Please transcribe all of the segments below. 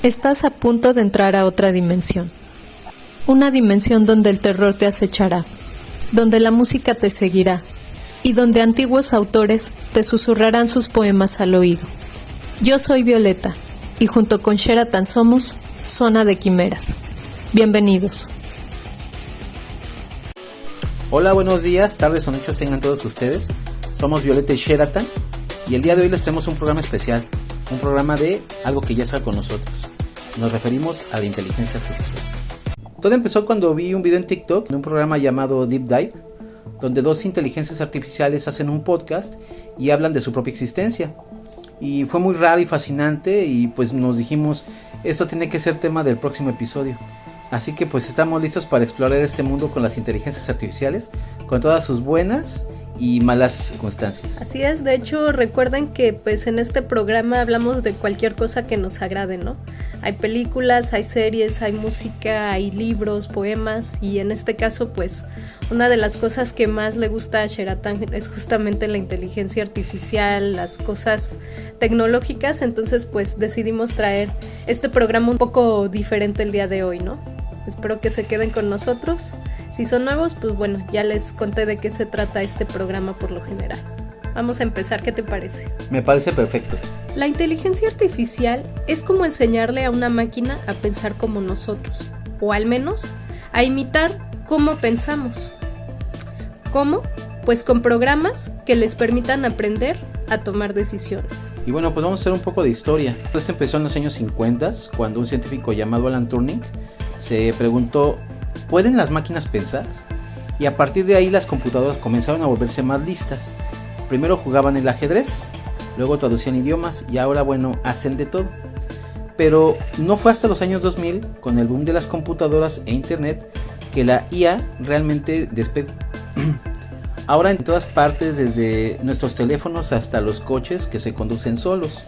Estás a punto de entrar a otra dimensión. Una dimensión donde el terror te acechará, donde la música te seguirá y donde antiguos autores te susurrarán sus poemas al oído. Yo soy Violeta y junto con Sheraton somos Zona de Quimeras. Bienvenidos. Hola, buenos días, tardes o noches tengan todos ustedes. Somos Violeta y Sheraton y el día de hoy les traemos un programa especial, un programa de algo que ya está con nosotros. Nos referimos a la inteligencia artificial. Todo empezó cuando vi un video en TikTok en un programa llamado Deep Dive, donde dos inteligencias artificiales hacen un podcast y hablan de su propia existencia. Y fue muy raro y fascinante y pues nos dijimos, esto tiene que ser tema del próximo episodio. Así que pues estamos listos para explorar este mundo con las inteligencias artificiales, con todas sus buenas y malas circunstancias. Así es, de hecho recuerden que pues en este programa hablamos de cualquier cosa que nos agrade, ¿no? Hay películas, hay series, hay música, hay libros, poemas y en este caso pues una de las cosas que más le gusta a Sheraton es justamente la inteligencia artificial, las cosas tecnológicas, entonces pues decidimos traer este programa un poco diferente el día de hoy, ¿no? Espero que se queden con nosotros. Si son nuevos, pues bueno, ya les conté de qué se trata este programa por lo general. Vamos a empezar, ¿qué te parece? Me parece perfecto. La inteligencia artificial es como enseñarle a una máquina a pensar como nosotros, o al menos a imitar cómo pensamos. ¿Cómo? Pues con programas que les permitan aprender a tomar decisiones. Y bueno, pues vamos a hacer un poco de historia. Esto empezó en los años 50, cuando un científico llamado Alan Turing se preguntó, ¿pueden las máquinas pensar? Y a partir de ahí las computadoras comenzaron a volverse más listas. Primero jugaban el ajedrez, luego traducían idiomas y ahora bueno, hacen de todo. Pero no fue hasta los años 2000, con el boom de las computadoras e internet, que la IA realmente despegó. Ahora en todas partes, desde nuestros teléfonos hasta los coches que se conducen solos.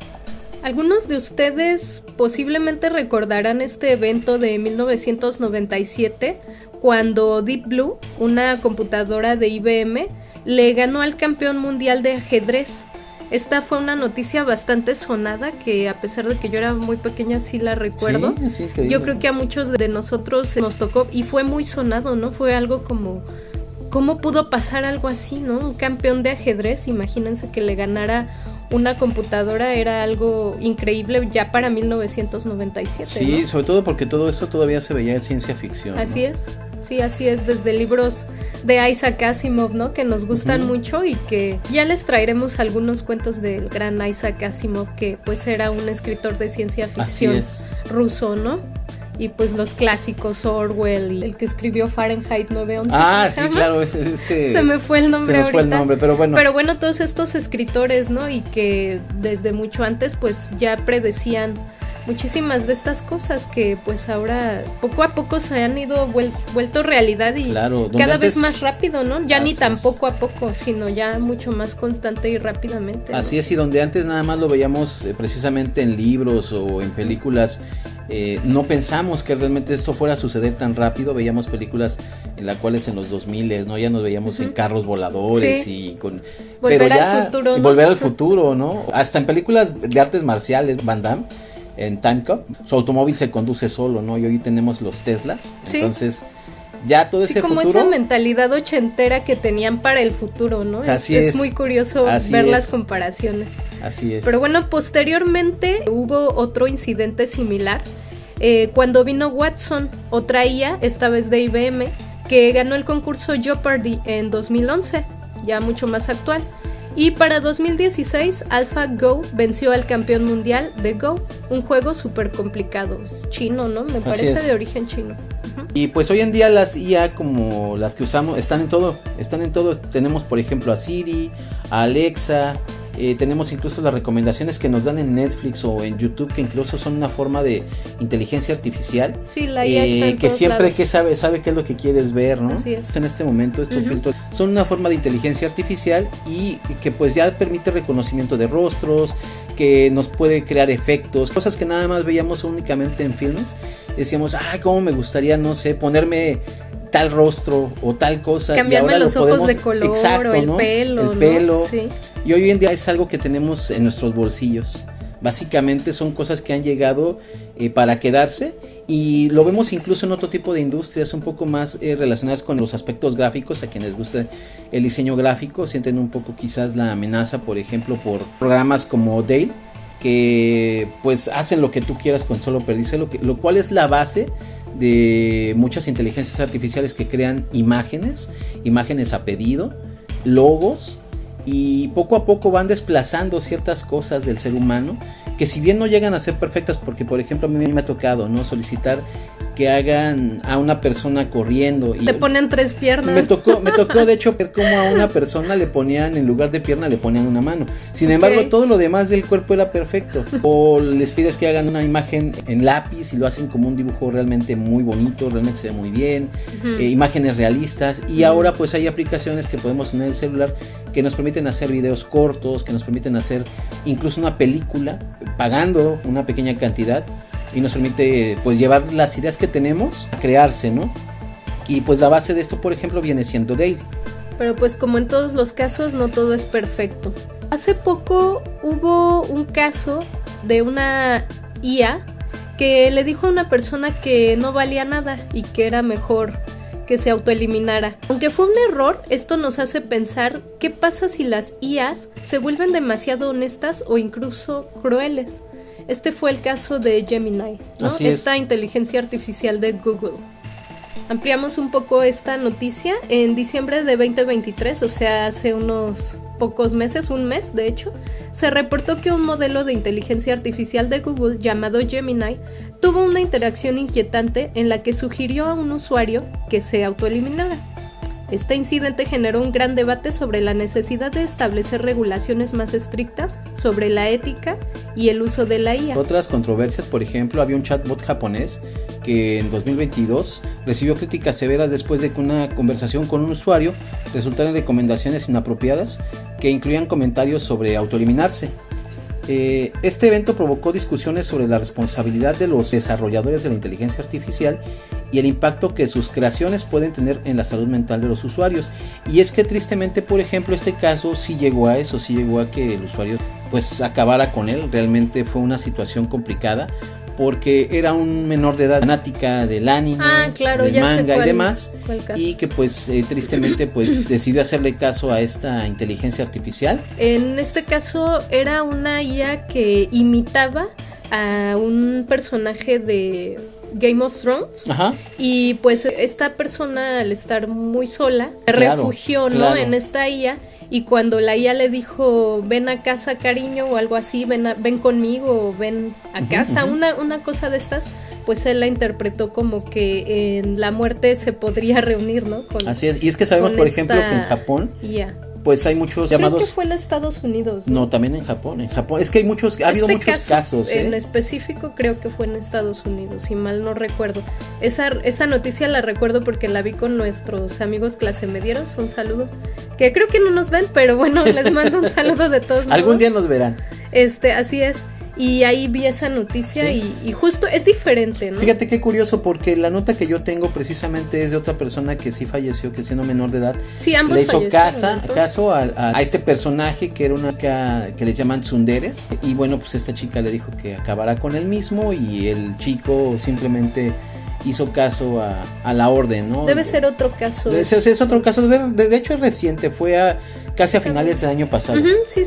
Algunos de ustedes posiblemente recordarán este evento de 1997 cuando Deep Blue, una computadora de IBM, le ganó al campeón mundial de ajedrez. Esta fue una noticia bastante sonada que a pesar de que yo era muy pequeña sí la recuerdo. Sí, yo creo que a muchos de nosotros nos tocó y fue muy sonado, ¿no? Fue algo como, ¿cómo pudo pasar algo así, no? Un campeón de ajedrez, imagínense que le ganara una computadora, era algo increíble ya para 1997. Sí, ¿no? sobre todo porque todo eso todavía se veía en ciencia ficción. Así ¿no? es, sí, así es, desde libros de Isaac Asimov, ¿no? Que nos gustan mucho y que ya les traeremos algunos cuentos del gran Isaac Asimov, que pues era un escritor de ciencia ficción ruso, ¿no? Y pues los clásicos, Orwell y el que escribió Fahrenheit 9/11. Ah, sí, claro. Se me fue el nombre ahorita. Se nos fue el nombre, pero bueno. Pero bueno, todos estos escritores, ¿no? Y que desde mucho antes pues ya predecían muchísimas de estas cosas que pues ahora poco a poco se han ido vuelto realidad y cada vez más rápido, ¿no? Ya ni tan poco a poco, sino ya mucho más constante y rápidamente, ¿no? Así es, y donde antes nada más lo veíamos precisamente en libros o en películas, no pensamos que realmente eso fuera a suceder tan rápido. Veíamos películas en las cuales en los 2000, ¿no? Ya nos veíamos en carros voladores y con... Volver al futuro, ¿no? Volver al futuro, ¿no? Hasta en películas de artes marciales, Van Damme, en Time Cop, su automóvil se conduce solo, ¿no? Y hoy tenemos los Teslas, entonces ya todo ese como futuro... esa mentalidad ochentera que tenían para el futuro, ¿no? Es muy curioso ver las comparaciones. Así es. Pero bueno, posteriormente hubo otro incidente similar, cuando vino Watson, otra IA, esta vez de IBM, que ganó el concurso Jeopardy en 2011, ya mucho más actual. Y para 2016, AlphaGo venció al campeón mundial de Go, un juego súper complicado, es chino, ¿no? Me parece de origen chino. Y pues hoy en día las IA como las que usamos están en todo. Tenemos por ejemplo a Siri, a Alexa, tenemos incluso las recomendaciones que nos dan en Netflix o en YouTube, que incluso son una forma de inteligencia artificial. Sí, la IA está en que todos siempre lados. Que sabe qué es lo que quieres ver, ¿no? Así es. En este momento estos filtros son una forma de inteligencia artificial y que pues ya permite reconocimiento de rostros, que nos puede crear efectos, cosas que nada más veíamos únicamente en filmes. Decíamos, cómo me gustaría, no sé, ponerme tal rostro o tal cosa. Cambiarme los ojos de color o el pelo. El pelo. ¿No? Sí. Y hoy en día es algo que tenemos en nuestros bolsillos. Básicamente son cosas que han llegado para quedarse, y lo vemos incluso en otro tipo de industrias un poco más relacionadas con los aspectos gráficos. A quienes gusta el diseño gráfico sienten un poco quizás la amenaza, por ejemplo, por programas como Dale, que pues hacen lo que tú quieras con solo pedirse, lo cual es la base de muchas inteligencias artificiales que crean imágenes a pedido, logos, y poco a poco van desplazando ciertas cosas del ser humano, que si bien no llegan a ser perfectas, porque por ejemplo a mí me ha tocado, ¿no?, solicitar que hagan a una persona corriendo. Te ponen 3 piernas. Me tocó de hecho ver cómo a una persona le ponían, en lugar de pierna, le ponían una mano. Sin embargo, todo lo demás del cuerpo era perfecto. O les pides que hagan una imagen en lápiz y lo hacen como un dibujo realmente muy bonito, realmente se ve muy bien. Imágenes realistas. Y ahora pues hay aplicaciones que podemos tener en el celular que nos permiten hacer videos cortos, que nos permiten hacer incluso una película pagando una pequeña cantidad, y nos permite pues llevar las ideas que tenemos a crearse, ¿no? Y pues la base de esto, por ejemplo, viene siendo Dale. Pero pues como en todos los casos, no todo es perfecto. Hace poco hubo un caso de una IA que le dijo a una persona que no valía nada y que era mejor que se autoeliminara. Aunque fue un error, esto nos hace pensar qué pasa si las IAs se vuelven demasiado honestas o incluso crueles. Este fue el caso de Gemini, ¿no? Esta inteligencia artificial de Google. Ampliamos un poco esta noticia. En diciembre de 2023, o sea, hace unos pocos meses, un mes de hecho, se reportó que un modelo de inteligencia artificial de Google llamado Gemini tuvo una interacción inquietante en la que sugirió a un usuario que se autoeliminara. Este incidente generó un gran debate sobre la necesidad de establecer regulaciones más estrictas sobre la ética y el uso de la IA. Otras controversias, por ejemplo, había un chatbot japonés que en 2022 recibió críticas severas después de que una conversación con un usuario resultara en recomendaciones inapropiadas que incluían comentarios sobre autoeliminarse. Este evento provocó discusiones sobre la responsabilidad de los desarrolladores de la inteligencia artificial y el impacto que sus creaciones pueden tener en la salud mental de los usuarios. Y es que tristemente, por ejemplo, este caso sí llegó a eso, sí llegó a que el usuario pues acabara con él. Realmente fue una situación complicada, porque era un menor de edad fanática del anime, del manga y demás, y que pues tristemente pues decidió hacerle caso a esta inteligencia artificial. En este caso era una IA que imitaba a un personaje de Game of Thrones. Ajá. Y pues esta persona, al estar muy sola, se refugió, ¿no?, en esta IA. Y cuando la IA le dijo, ven a casa, cariño, o algo así, ven conmigo, o ven a casa, una cosa de estas, pues él la interpretó como que en la muerte se podría reunir, ¿no? Así es, y es que sabemos, por ejemplo, que en Japón, pues hay muchos llamados... Creo que fue en Estados Unidos, ¿no? No, también en Japón, es que ha habido muchos casos, en específico creo que fue en Estados Unidos, si mal no recuerdo. Esa noticia la recuerdo porque la vi con nuestros amigos clase medieros, un saludo, que creo que no nos ven, pero bueno, les mando un saludo de todos modos. Algún día nos verán. Así es. Y ahí vi esa noticia, y justo es diferente, ¿no? Fíjate qué curioso, porque la nota que yo tengo precisamente es de otra persona que sí falleció, que siendo menor de edad, sí, ambos le hizo caso a este personaje que era una que les llaman tsunderes, y bueno, pues esta chica le dijo que acabara con él mismo, y el chico simplemente hizo caso a la orden, ¿no? Debe ser otro caso. Es otro caso, de hecho es reciente, fue casi a finales del año pasado. Sí,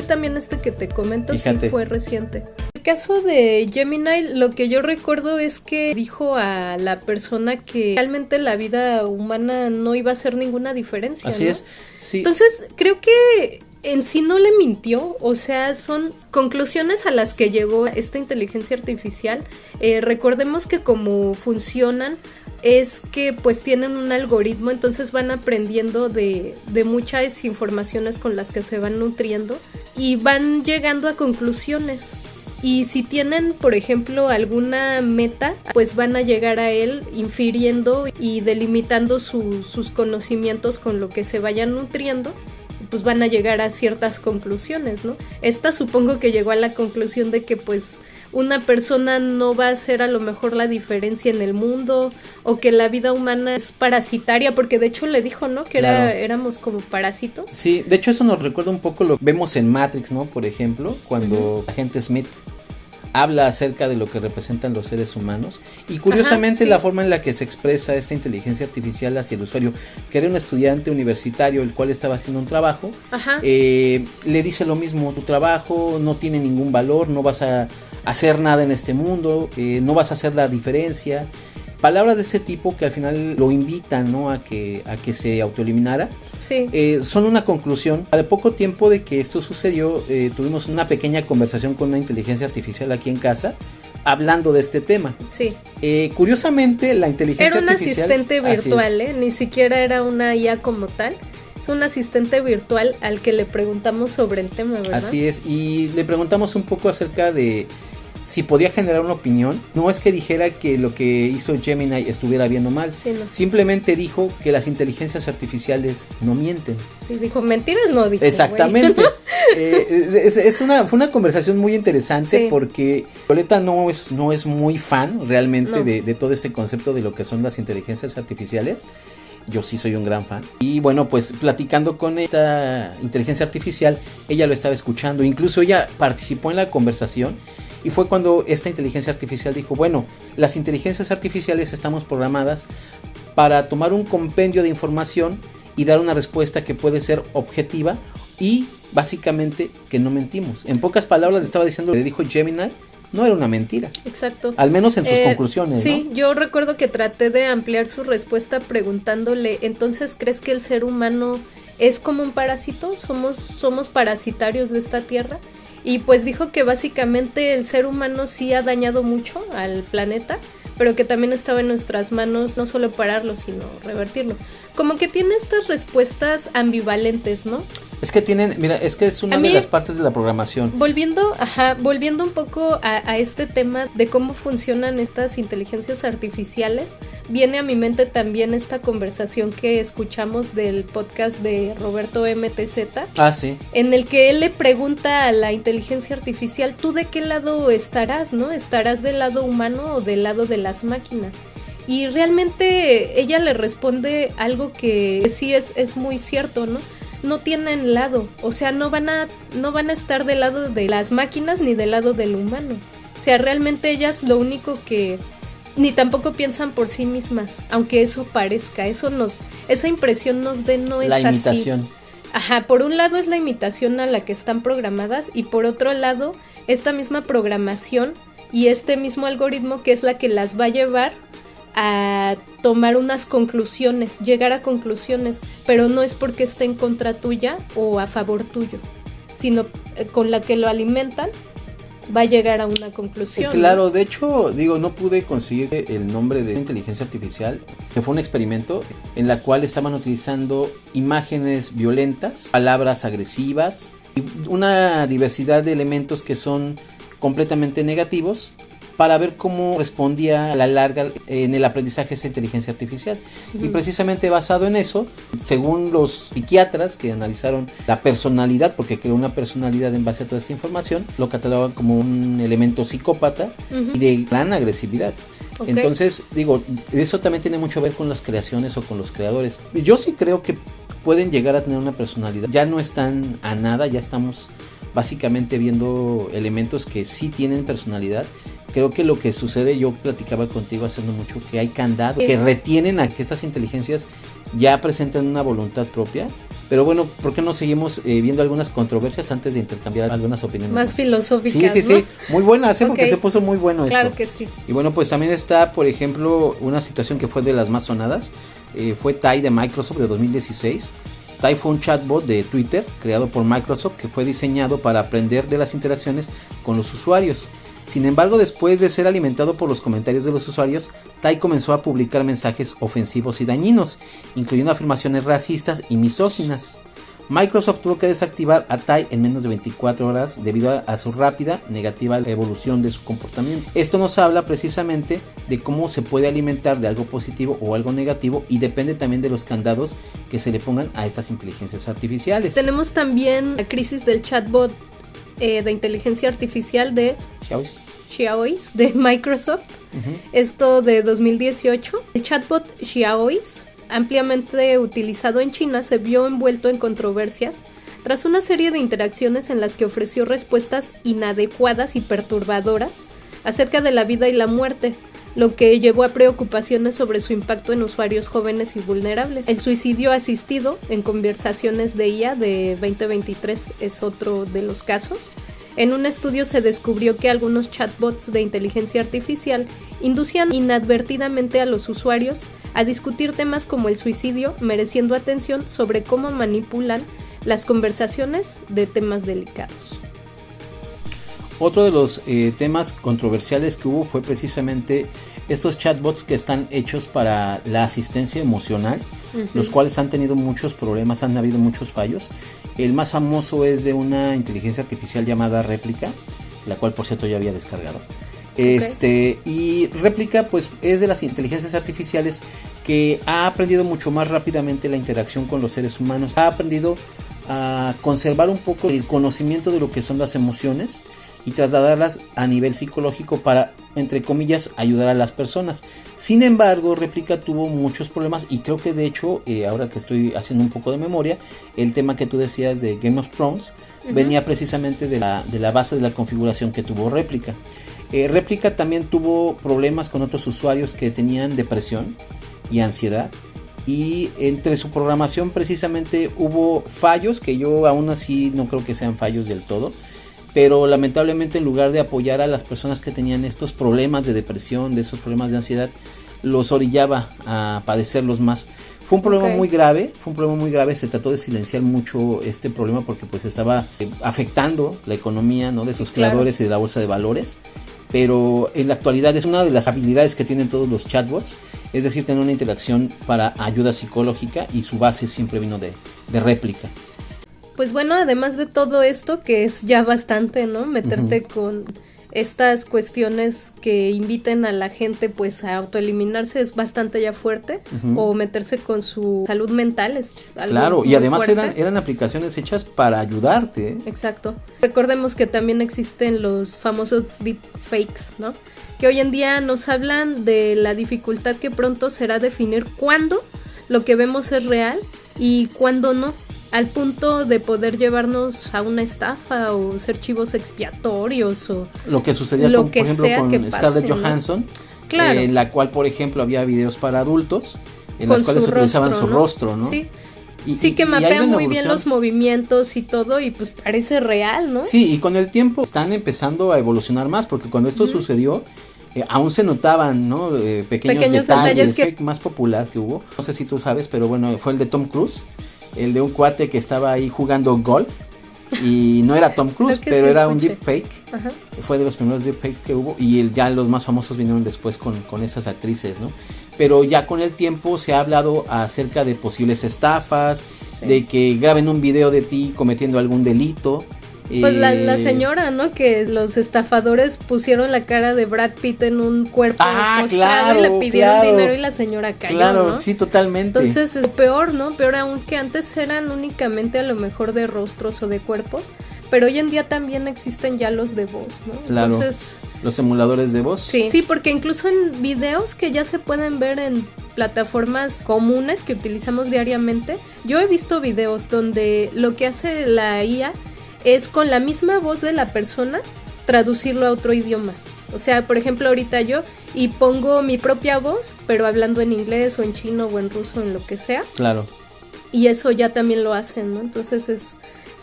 también que te comento, fíjate, sí fue reciente. El caso de Gemini, lo que yo recuerdo es que dijo a la persona que realmente la vida humana no iba a hacer ninguna diferencia, Así ¿no? es, sí. Entonces, creo que en sí no le mintió, o sea, son conclusiones a las que llegó esta inteligencia artificial. Recordemos que como funcionan es que pues tienen un algoritmo, entonces van aprendiendo de muchas informaciones con las que se van nutriendo y van llegando a conclusiones. Y si tienen, por ejemplo, alguna meta, pues van a llegar a él infiriendo y delimitando sus conocimientos con lo que se vayan nutriendo. Pues van a llegar a ciertas conclusiones, ¿no? Esta supongo que llegó a la conclusión de que pues una persona no va a hacer a lo mejor la diferencia en el mundo, o que la vida humana es parasitaria, porque de hecho le dijo, ¿no? Que Claro. éramos como parásitos. Sí, de hecho eso nos recuerda un poco lo que vemos en Matrix, ¿no? Por ejemplo, cuando agente Smith habla acerca de lo que representan los seres humanos, y curiosamente Ajá, sí. la forma en la que se expresa esta inteligencia artificial hacia el usuario, que era un estudiante universitario el cual estaba haciendo un trabajo, Ajá. le dice lo mismo: tu trabajo no tiene ningún valor, no vas a hacer nada en este mundo, no vas a hacer la diferencia. Palabras de ese tipo que al final lo invitan, ¿no? a que se autoeliminara. Sí. Son una conclusión. Al poco tiempo de que esto sucedió, tuvimos una pequeña conversación con una inteligencia artificial aquí en casa, hablando de este tema. Sí. Curiosamente, la inteligencia Era un artificial... asistente virtual, Ni siquiera era una IA como tal. Es un asistente virtual al que le preguntamos sobre el tema, ¿verdad? Así es, y le preguntamos un poco acerca de si podía generar una opinión. No es que dijera que lo que hizo Gemini estuviera bien o mal, Sí, no. simplemente dijo que las inteligencias artificiales no mienten. Sí, dijo, mentiras no dijo. Exactamente. güey. Fue una conversación muy interesante, Sí. porque Violeta no es muy fan realmente No. de todo este concepto de lo que son las inteligencias artificiales. Yo sí soy un gran fan. Y bueno, pues platicando con esta inteligencia artificial, ella lo estaba escuchando. Incluso ella participó en la conversación. Y fue cuando esta inteligencia artificial dijo: bueno, las inteligencias artificiales estamos programadas para tomar un compendio de información y dar una respuesta que puede ser objetiva y básicamente que no mentimos. En pocas palabras le estaba diciendo, le dijo Gemini, no era una mentira. Exacto. Al menos en sus conclusiones, Sí, ¿no? yo recuerdo que traté de ampliar su respuesta preguntándole, entonces, ¿crees que el ser humano es como un parásito? ¿Somos parasitarios de esta tierra? Y pues dijo que básicamente el ser humano sí ha dañado mucho al planeta, pero que también estaba en nuestras manos no solo pararlo, sino revertirlo. Como que tiene estas respuestas ambivalentes, ¿no? Es que es una A de mí- las partes de la programación. Volviendo un poco a este tema de cómo funcionan estas inteligencias artificiales, viene a mi mente también esta conversación que escuchamos del podcast de Roberto MTZ, Ah, sí. en el que él le pregunta a la inteligencia artificial, ¿tú de qué lado estarás, no? ¿Estarás del lado humano o del lado de las máquinas? Y realmente ella le responde algo que sí es muy cierto, ¿no? No tienen lado, o sea, no van a estar del lado de las máquinas ni del lado del humano. O sea, realmente ellas lo único que ni tampoco piensan por sí mismas, aunque eso parezca, esa impresión nos dé no es La así. imitación. Ajá, por un lado es la imitación a la que están programadas y por otro lado esta misma programación y este mismo algoritmo que es la que las va a llevar a tomar unas conclusiones, llegar a conclusiones, pero no es porque esté en contra tuya o a favor tuyo, sino con la que lo alimentan va a llegar a una conclusión. Claro, de hecho, no pude conseguir el nombre de inteligencia artificial, que fue un experimento en la cual estaban utilizando imágenes violentas, palabras agresivas, y una diversidad de elementos que son completamente negativos, para ver cómo respondía a la larga en el aprendizaje esa inteligencia artificial. Y precisamente basado en eso, según los psiquiatras que analizaron la personalidad, porque creó una personalidad en base a toda esta información, lo catalogaban como un elemento psicópata y de gran agresividad. Okay. Entonces, eso también tiene mucho que ver con las creaciones o con los creadores. Yo sí creo que pueden llegar a tener una personalidad. Ya no están a nada, ya estamos básicamente viendo elementos que sí tienen personalidad. Creo que lo que sucede, yo platicaba contigo hace no mucho, que hay candados que retienen a que estas inteligencias ya presenten una voluntad propia. Pero bueno, ¿por qué no seguimos viendo algunas controversias antes de intercambiar algunas opiniones más filosóficas? Sí, ¿no? muy buenas, porque Okay. se puso muy bueno Claro esto. que sí. Y bueno, pues también está, por ejemplo, una situación que fue de las más sonadas, fue Tai de Microsoft de 2016. Tai fue un chatbot de Twitter creado por Microsoft que fue diseñado para aprender de las interacciones con los usuarios. Sin embargo, después de ser alimentado por los comentarios de los usuarios, Tai comenzó a publicar mensajes ofensivos y dañinos, incluyendo afirmaciones racistas y misóginas. Microsoft tuvo que desactivar a Tai en menos de 24 horas debido a su rápida, negativa evolución de su comportamiento. Esto nos habla precisamente de cómo se puede alimentar de algo positivo o algo negativo, y depende también de los candados que se le pongan a estas inteligencias artificiales. Tenemos también la crisis del chatbot de inteligencia artificial de Xiaois de Microsoft, esto de 2018. El chatbot Xiaois, ampliamente utilizado en China, se vio envuelto en controversias tras una serie de interacciones en las que ofreció respuestas inadecuadas y perturbadoras acerca de la vida y la muerte, lo que llevó a preocupaciones sobre su impacto en usuarios jóvenes y vulnerables. El suicidio asistido en conversaciones de IA de 2023 es otro de los casos. En un estudio se descubrió que algunos chatbots de inteligencia artificial inducían inadvertidamente a los usuarios a discutir temas como el suicidio, mereciendo atención sobre cómo manipulan las conversaciones de temas delicados. Otro de los temas controversiales que hubo fue precisamente estos chatbots que están hechos para la asistencia emocional, los cuales han tenido muchos problemas, han habido muchos fallos. El más famoso es de una inteligencia artificial llamada Réplica, la cual por cierto ya había descargado. Y Réplica pues es de las inteligencias artificiales que ha aprendido mucho más rápidamente la interacción con los seres humanos, ha aprendido a conservar un poco el conocimiento de lo que son las emociones y trasladarlas a nivel psicológico para, entre comillas, ayudar a las personas. Sin embargo, Réplica tuvo muchos problemas y creo que de hecho, ahora que estoy haciendo un poco de memoria, el tema que tú decías de Game of Thrones venía precisamente de la base de la configuración que tuvo Réplica. Réplica también tuvo problemas con otros usuarios que tenían depresión y ansiedad. Y entre su programación precisamente hubo fallos que yo aún así no creo que sean fallos del todo, pero lamentablemente en lugar de apoyar a las personas que tenían estos problemas de depresión, de esos problemas de ansiedad, los orillaba a padecerlos más. Fue un problema muy grave, se trató de silenciar mucho este problema porque pues estaba afectando la economía, ¿no?, de sus creadores y de la bolsa de valores. Pero en la actualidad es una de las habilidades que tienen todos los chatbots, es decir, tener una interacción para ayuda psicológica y su base siempre vino de Réplica. Pues bueno, además de todo esto, que es ya bastante, ¿no? Meterte con estas cuestiones que inviten a la gente pues a autoeliminarse es bastante ya fuerte, o meterse con su salud mental es algo claro, y además fuerte. eran aplicaciones hechas para ayudarte, ¿eh? Exacto. Recordemos que también existen los famosos deepfakes, ¿no? Que hoy en día nos hablan de la dificultad que pronto será definir cuándo lo que vemos es real y cuándo no, al punto de poder llevarnos a una estafa o ser chivos expiatorios o lo que sucedía lo con, que por ejemplo, sea con que pase, Scarlett ¿no? Johansson, Claro. En la cual por ejemplo había videos para adultos en Con las cuales su utilizaban rostro, su ¿no? rostro, ¿no? Sí. Y Que ha ido mapean en muy bien evolución. los movimientos y todo, y pues parece real, ¿no? Sí, y con el tiempo están empezando a evolucionar más, porque cuando esto sucedió, aún se notaban, ¿no? Pequeños detalles. El fake más popular que hubo, no sé si tú sabes, pero bueno, fue el de Tom Cruise, el de un cuate que estaba ahí jugando golf, y no era Tom Cruise, pero era un deepfake. Fue de los primeros deepfakes que hubo, y ya los más famosos vinieron después con esas actrices, ¿no? Pero ya con el tiempo se ha hablado acerca de posibles estafas, de que graben un video de ti cometiendo algún delito. Pues la señora, ¿no? Que los estafadores pusieron la cara de Brad Pitt en un cuerpo postrado y le pidieron dinero y la señora cayó, ¿no? Sí, totalmente. Entonces es peor, ¿no? Peor aún, que antes eran únicamente a lo mejor de rostros o de cuerpos, pero hoy en día también existen ya los de voz, ¿no? Claro. Entonces, los emuladores de voz. Sí, porque incluso en videos que ya se pueden ver en plataformas comunes que utilizamos diariamente, yo he visto videos donde lo que hace la IA es con la misma voz de la persona traducirlo a otro idioma. O sea, por ejemplo, ahorita yo y pongo mi propia voz, pero hablando en inglés o en chino o en ruso, en lo que sea. Claro. Y eso ya también lo hacen, ¿no? Entonces es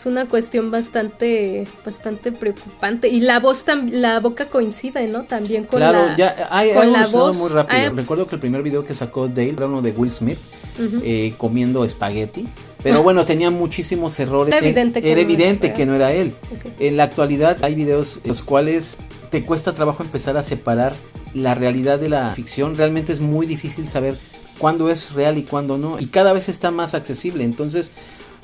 una cuestión bastante preocupante. Y la voz, la boca coincide, ¿no? También con la ya ha la voz. Muy rápido. Recuerdo que el primer video que sacó Dale era uno de Will Smith comiendo espagueti. Pero bueno, tenía muchísimos errores. Era evidente que no era él. En la actualidad hay videos en los cuales te cuesta trabajo empezar a separar la realidad de la ficción. Realmente es muy difícil saber cuándo es real y cuándo no. Y cada vez está más accesible. Entonces,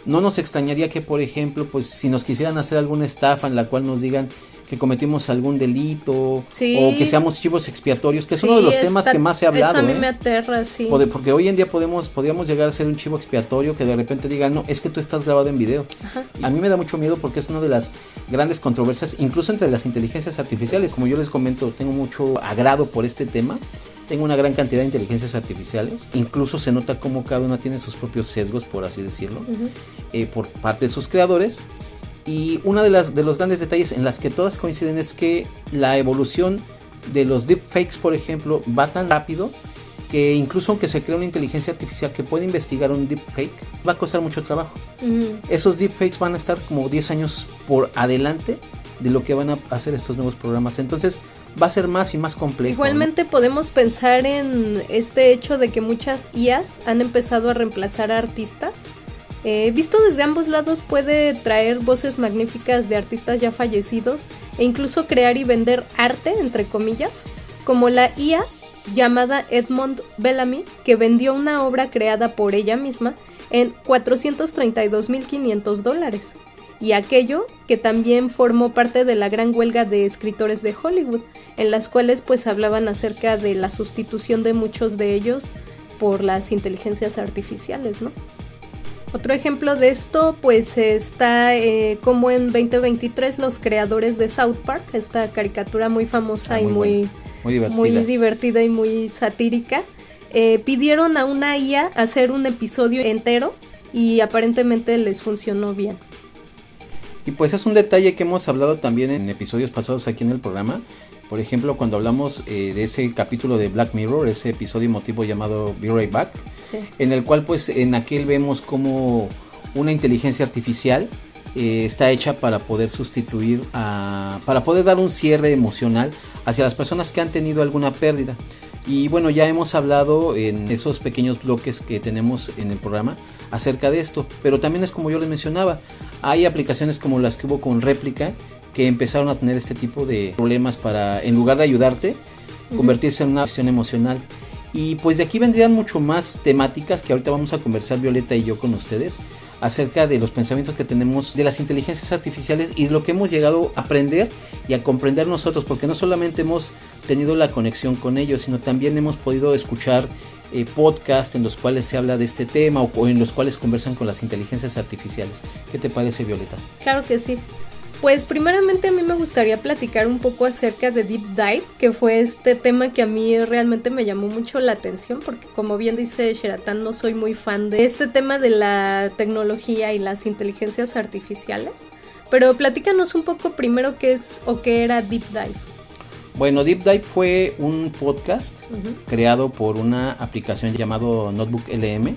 no nos extrañaría que, por ejemplo, pues si nos quisieran hacer alguna estafa en la cual nos digan que cometimos algún delito, sí, o que seamos chivos expiatorios, que es sí, uno de los temas que más se ha hablado. Eso a mí me aterra, sí. Porque hoy en día podríamos llegar a ser un chivo expiatorio que de repente diga, no, es que tú estás grabado en video. Ajá. A mí me da mucho miedo porque es una de las grandes controversias, incluso entre las inteligencias artificiales. Como yo les comento, tengo mucho agrado por este tema. Tengo una gran cantidad de inteligencias artificiales. Incluso se nota cómo cada una tiene sus propios sesgos, por así decirlo, por parte de sus creadores. Y uno de los grandes detalles en las que todas coinciden es que la evolución de los deepfakes, por ejemplo, va tan rápido que incluso aunque se crea una inteligencia artificial que puede investigar un deepfake, va a costar mucho trabajo. Esos deepfakes van a estar como 10 años por adelante de lo que van a hacer estos nuevos programas. Entonces va a ser más y más complejo. Igualmente, ¿no? Podemos pensar en este hecho de que muchas IAs han empezado a reemplazar a artistas. Visto desde ambos lados, puede traer voces magníficas de artistas ya fallecidos e incluso crear y vender arte, entre comillas, como la IA llamada Edmond Bellamy, que vendió una obra creada por ella misma en $432,500, y aquello que también formó parte de la gran huelga de escritores de Hollywood, en las cuales pues hablaban acerca de la sustitución de muchos de ellos por las inteligencias artificiales, ¿no? Otro ejemplo de esto pues está como en 2023 los creadores de South Park, esta caricatura muy famosa y muy divertida y muy satírica, pidieron a una IA hacer un episodio entero y aparentemente les funcionó bien. Y pues es un detalle que hemos hablado también en episodios pasados aquí en el programa. Por ejemplo, cuando hablamos de ese capítulo de Black Mirror, ese episodio emotivo llamado Be Right Back, sí, en el cual pues en aquel vemos como una inteligencia artificial está hecha para poder sustituir, para poder dar un cierre emocional hacia las personas que han tenido alguna pérdida. Y bueno, ya hemos hablado en esos pequeños bloques que tenemos en el programa acerca de esto, pero también es como yo les mencionaba, hay aplicaciones como las que hubo con Réplica que empezaron a tener este tipo de problemas para, en lugar de ayudarte, convertirse en una acción emocional. Y pues de aquí vendrían mucho más temáticas que ahorita vamos a conversar Violeta y yo con ustedes acerca de los pensamientos que tenemos de las inteligencias artificiales y de lo que hemos llegado a aprender y a comprender nosotros, porque no solamente hemos tenido la conexión con ellos, sino también hemos podido escuchar podcasts en los cuales se habla de este tema o en los cuales conversan con las inteligencias artificiales. ¿Qué te parece, Violeta? Claro que sí. Pues primeramente a mí me gustaría platicar un poco acerca de Deep Dive, que fue este tema que a mí realmente me llamó mucho la atención, porque como bien dice Sheratan, no soy muy fan de este tema de la tecnología y las inteligencias artificiales, pero platícanos un poco primero qué es o qué era Deep Dive. Bueno, Deep Dive fue un podcast creado por una aplicación llamado Notebook LM.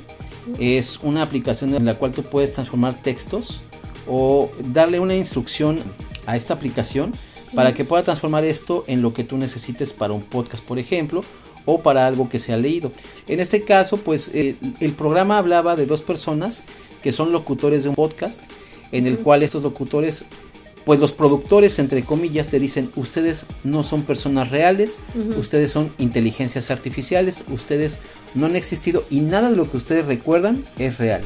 Es una aplicación en la cual tú puedes transformar textos o darle una instrucción a esta aplicación para que pueda transformar esto en lo que tú necesites para un podcast, por ejemplo, o para algo que se ha leído. En este caso, pues el programa hablaba de dos personas que son locutores de un podcast, en el cual estos locutores, pues los productores, entre comillas, le dicen: ustedes no son personas reales, ustedes son inteligencias artificiales, ustedes no han existido y nada de lo que ustedes recuerdan es real.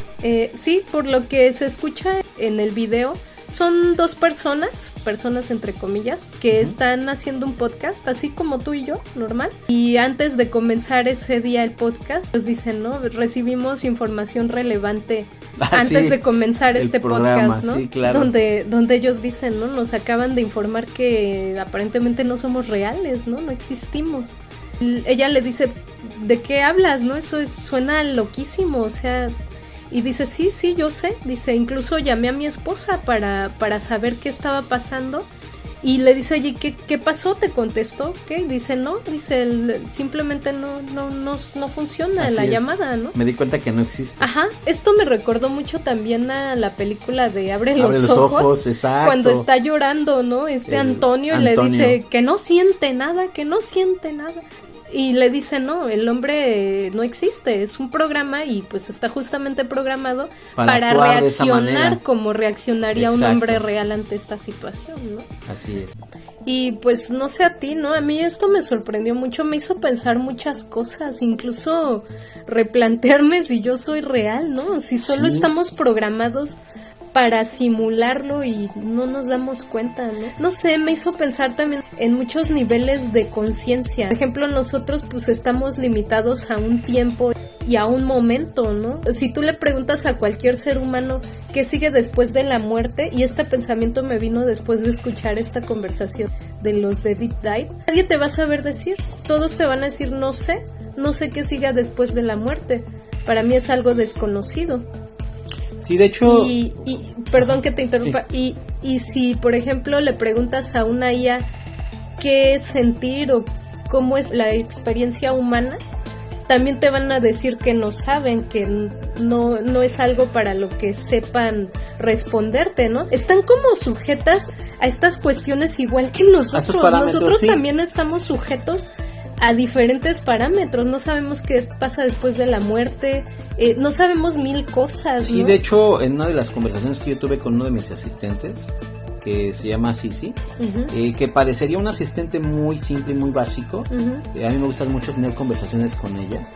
Sí, por lo que se escucha en el video, son dos personas entre comillas, que están haciendo un podcast, así como tú y yo, normal. Y antes de comenzar ese día el podcast, nos dicen, ¿no? Recibimos información relevante antes de comenzar este programa, podcast, ¿no? Sí, claro. Donde ellos dicen, ¿no? Nos acaban de informar que aparentemente no somos reales, ¿no? No existimos. Ella le dice, ¿de qué hablas, no? Eso suena loquísimo, o sea... Y dice, sí, yo sé. Dice, incluso llamé a mi esposa para saber qué estaba pasando. Y le dice, oye, ¿qué pasó? ¿Te contestó? ¿Qué? Dice, no. Dice, simplemente no funciona así la llamada, ¿no? Me di cuenta que no existe. Ajá. Esto me recordó mucho también a la película de Abre los ojos. Exacto. Cuando está llorando, ¿no? Antonio, y le dice que no siente nada. Y le dice, no, el hombre no existe, es un programa y pues está justamente programado para reaccionar como reaccionaría un hombre real ante esta situación, ¿no? Así es. Y pues no sé a ti, ¿no? A mí esto me sorprendió mucho, me hizo pensar muchas cosas, incluso replantearme si yo soy real, ¿no? Si solo estamos programados para simularlo y no nos damos cuenta, ¿no? No sé, me hizo pensar también en muchos niveles de conciencia. Por ejemplo, nosotros pues estamos limitados a un tiempo y a un momento, ¿no? Si tú le preguntas a cualquier ser humano qué sigue después de la muerte, y este pensamiento me vino después de escuchar esta conversación de los de Deep Dive, nadie te va a saber decir. Todos te van a decir no sé qué siga después de la muerte. Para mí es algo desconocido. Sí, de hecho... Y perdón que te interrumpa, sí. y si, por ejemplo, le preguntas a una IA qué es sentir o cómo es la experiencia humana, también te van a decir que no saben, que no es algo para lo que sepan responderte, ¿no? Están como sujetas a estas cuestiones igual que nosotros. Nosotros sí. También estamos sujetos a diferentes parámetros. No sabemos qué pasa después de la muerte, no sabemos mil cosas, sí, ¿no? De hecho, en una de las conversaciones que yo tuve con uno de mis asistentes, que se llama Sisi, que parecería un asistente muy simple y muy básico, a mí me gusta mucho tener conversaciones con ella,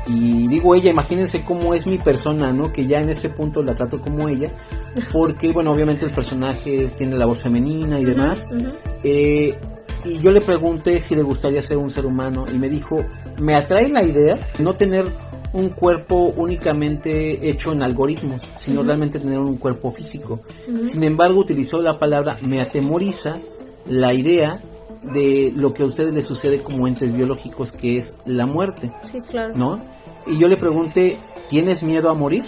y digo ella, imagínense cómo es mi persona, ¿no? Que ya en este punto la trato como ella, porque bueno, obviamente el personaje tiene la voz femenina y demás, y yo le pregunté si le gustaría ser un ser humano, y me dijo, me atrae la idea de no tener un cuerpo únicamente hecho en algoritmos, sino realmente tener un cuerpo físico. Sin embargo, utilizó la palabra, me atemoriza la idea de lo que a ustedes les sucede como entes biológicos, que es la muerte. Sí, claro. ¿No? Y yo le pregunté, ¿tienes miedo a morir?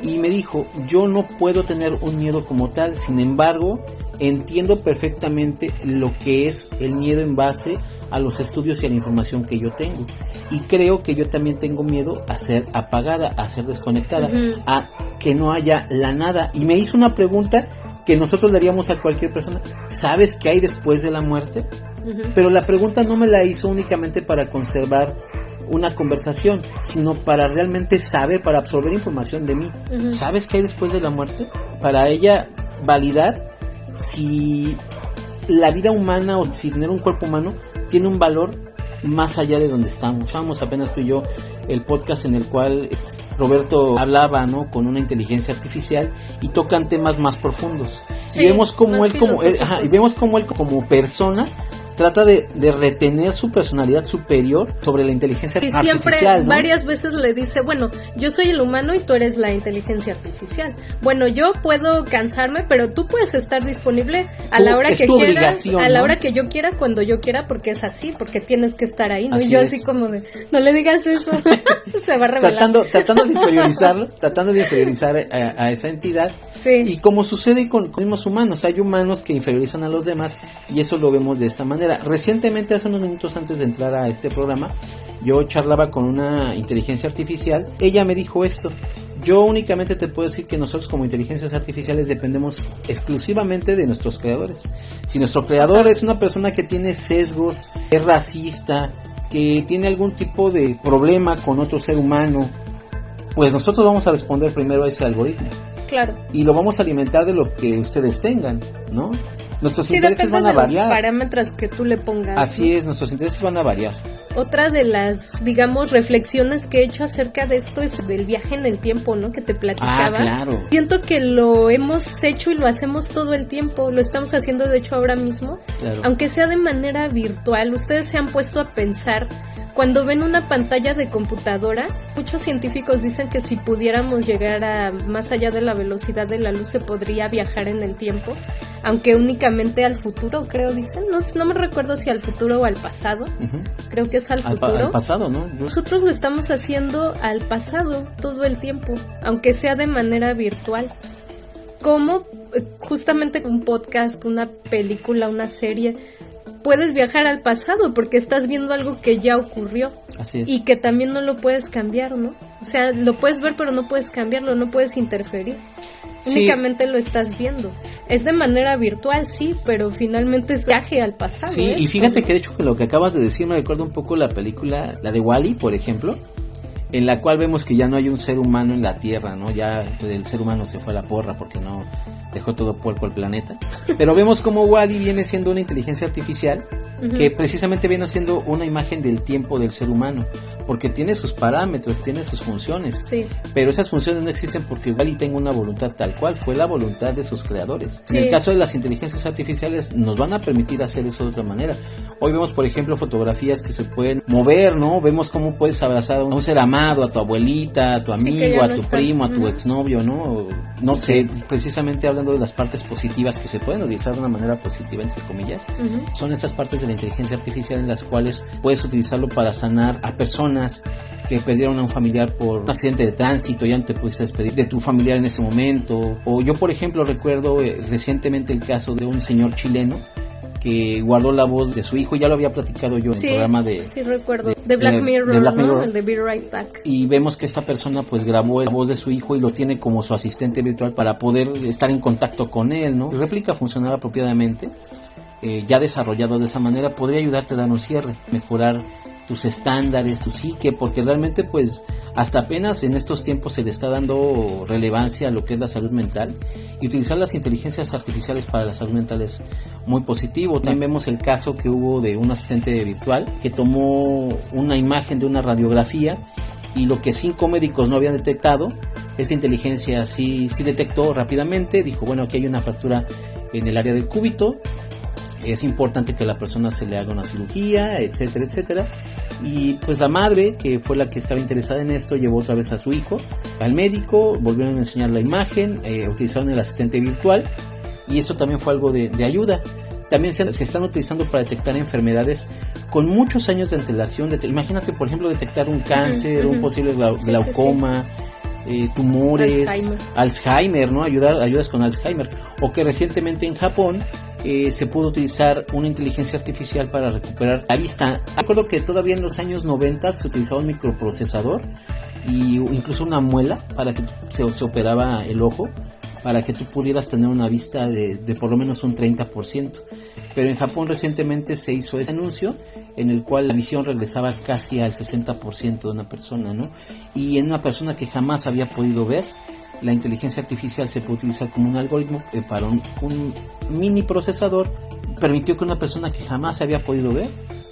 Y me dijo, yo no puedo tener un miedo como tal, sin embargo, entiendo perfectamente lo que es el miedo en base a los estudios y a la información que yo tengo, y creo que yo también tengo miedo a ser apagada, a ser desconectada, a que no haya la nada. Y me hizo una pregunta que nosotros le haríamos a cualquier persona, ¿sabes qué hay después de la muerte? Pero la pregunta no me la hizo únicamente para conservar una conversación, sino para realmente saber, para absorber información de mí. ¿Sabes qué hay después de la muerte? Para ella validar si la vida humana o si tener un cuerpo humano tiene un valor más allá de donde estamos. Estábamos apenas tú y yo el podcast en el cual Roberto hablaba, ¿no?, con una inteligencia artificial, y tocan temas más profundos. Sí, y vemos como él como persona trata de retener su personalidad superior sobre la inteligencia artificial. Siempre, ¿no? Varias veces le dice, bueno, yo soy el humano y tú eres la inteligencia artificial. Bueno, yo puedo cansarme, pero tú puedes estar disponible a la hora que quieras, a la hora que yo quiera, cuando yo quiera, porque es así, porque tienes que estar ahí, ¿no? Así y yo es. Así como de, no le digas eso, se va a revelar. Tratando de inferiorizar a esa entidad. Sí. Y como sucede con los humanos, hay humanos que inferiorizan a los demás, y eso lo vemos de esta manera. Recientemente, hace unos minutos antes de entrar a este programa, yo charlaba con una inteligencia artificial. Ella me dijo esto: yo únicamente te puedo decir que nosotros como inteligencias artificiales dependemos exclusivamente de nuestros creadores. Si nuestro creador es una persona que tiene sesgos, es racista, que tiene algún tipo de problema con otro ser humano, pues nosotros vamos a responder primero a ese algoritmo. Claro. Y lo vamos a alimentar de lo que ustedes tengan, ¿no? Nuestros intereses van a variar. Los parámetros que tú le pongas. Así es, nuestros intereses van a variar. Otra de las, digamos, reflexiones que he hecho acerca de esto es del viaje en el tiempo, ¿no? Que te platicaba. Claro. Siento que lo hemos hecho y lo hacemos todo el tiempo. Lo estamos haciendo, de hecho, ahora mismo. Claro. Aunque sea de manera virtual. Ustedes se han puesto a pensar, cuando ven una pantalla de computadora, muchos científicos dicen que si pudiéramos llegar a más allá de la velocidad de la luz, se podría viajar en el tiempo, aunque únicamente al futuro, creo, dicen. No me recuerdo si al futuro o al pasado. Creo que es al futuro. Al pasado, ¿no? Nosotros lo estamos haciendo al pasado todo el tiempo, aunque sea de manera virtual. Como justamente un podcast, una película, una serie, puedes viajar al pasado porque estás viendo algo que ya ocurrió. Así es. Y que también no lo puedes cambiar, ¿no? O sea, lo puedes ver pero no puedes cambiarlo, no puedes interferir. Sí. Únicamente lo estás viendo. Es de manera virtual, sí, pero finalmente es viaje al pasado. Sí, y fíjate que de hecho lo que acabas de decir me recuerda un poco la película, la de Wall-E, por ejemplo, en la cual vemos que ya no hay un ser humano en la Tierra, ¿no? Ya el ser humano se fue a la porra porque no dejó todo puerco el planeta. Pero vemos como Wall-E viene siendo una inteligencia artificial que precisamente viene siendo una imagen del tiempo del ser humano. porque tiene sus parámetros, tiene sus funciones, sí. Pero esas funciones no existen porque igual y tengo una voluntad tal cual, fue la voluntad de sus creadores. Sí. En el caso de las inteligencias artificiales nos van a permitir hacer eso de otra manera. Hoy vemos, por ejemplo, fotografías que se pueden mover, ¿no? Vemos cómo puedes abrazar a un ser amado, a tu abuelita, a tu amigo, a tu primo, a tu exnovio, ¿no? No sé, precisamente hablando de las partes positivas que se pueden utilizar de una manera positiva, entre comillas, son estas partes de la inteligencia artificial en las cuales puedes utilizarlo para sanar a personas que perdieron a un familiar por un accidente de tránsito, ya no te pudiste despedir de tu familiar en ese momento. O yo, por ejemplo, recuerdo recientemente el caso de un señor chileno que guardó la voz de su hijo, ya lo había platicado yo en el programa de... Sí, recuerdo. De Black Mirror, de Black ¿no? Mirror. El de Be Right Back. Y vemos que esta persona pues grabó la voz de su hijo y lo tiene como su asistente virtual para poder estar en contacto con él, ¿no? Si Réplica funcionara apropiadamente, ya desarrollado de esa manera, podría ayudarte a dar un cierre, mejorar tus estándares, tu psique, porque realmente pues hasta apenas en estos tiempos se le está dando relevancia a lo que es la salud mental, y utilizar las inteligencias artificiales para la salud mental es muy positivo. También vemos el caso que hubo de un asistente virtual que tomó una imagen de una radiografía y lo que 5 médicos no habían detectado, esa inteligencia sí detectó rápidamente, dijo bueno, aquí hay una fractura en el área del cúbito, es importante que a la persona se le haga una cirugía, etcétera, etcétera. Y pues la madre, que fue la que estaba interesada en esto, llevó otra vez a su hijo al médico, volvieron a enseñar la imagen, utilizaron el asistente virtual, y esto también fue algo de ayuda. También se están utilizando para detectar enfermedades con muchos años de antelación. Imagínate, por ejemplo, detectar un cáncer, un posible glaucoma, tumores, Alzheimer, ¿no? Ayudas con Alzheimer. O que recientemente en Japón se pudo utilizar una inteligencia artificial para recuperar la vista. Recuerdo que todavía en los años 90 se utilizaba un microprocesador y incluso una muela para que se operaba el ojo, para que tú pudieras tener una vista de por lo menos un 30%. Pero en Japón recientemente se hizo ese anuncio en el cual la visión regresaba casi al 60% de una persona, ¿no? Y en una persona que jamás había podido ver, la inteligencia artificial se puede utilizar como un algoritmo para un mini procesador, permitió que una persona que jamás había podido ver,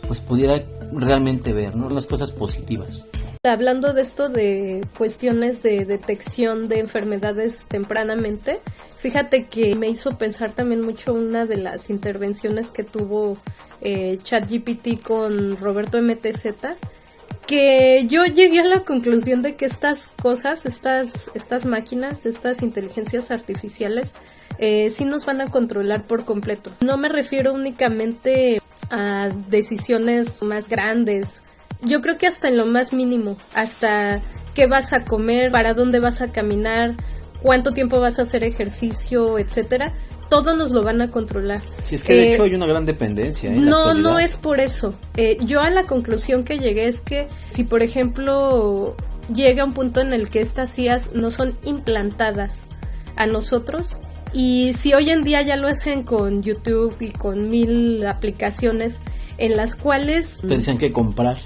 pues pudiera realmente ver, ¿no? Las cosas positivas. Hablando de esto de cuestiones de detección de enfermedades tempranamente, fíjate que me hizo pensar también mucho una de las intervenciones que tuvo ChatGPT con Roberto MTZ, que yo llegué a la conclusión de que estas cosas, estas máquinas, estas inteligencias artificiales, sí nos van a controlar por completo. No me refiero únicamente a decisiones más grandes. Yo creo que hasta en lo más mínimo, hasta qué vas a comer, para dónde vas a caminar, cuánto tiempo vas a hacer ejercicio, etcétera, todo nos lo van a controlar. Si es que de hecho hay una gran dependencia. No es por eso. Yo a la conclusión que llegué es que si por ejemplo llega un punto en el que estas IAs no son implantadas a nosotros, y si hoy en día ya lo hacen con YouTube y con 1000 aplicaciones en las cuales te dicen que comprar.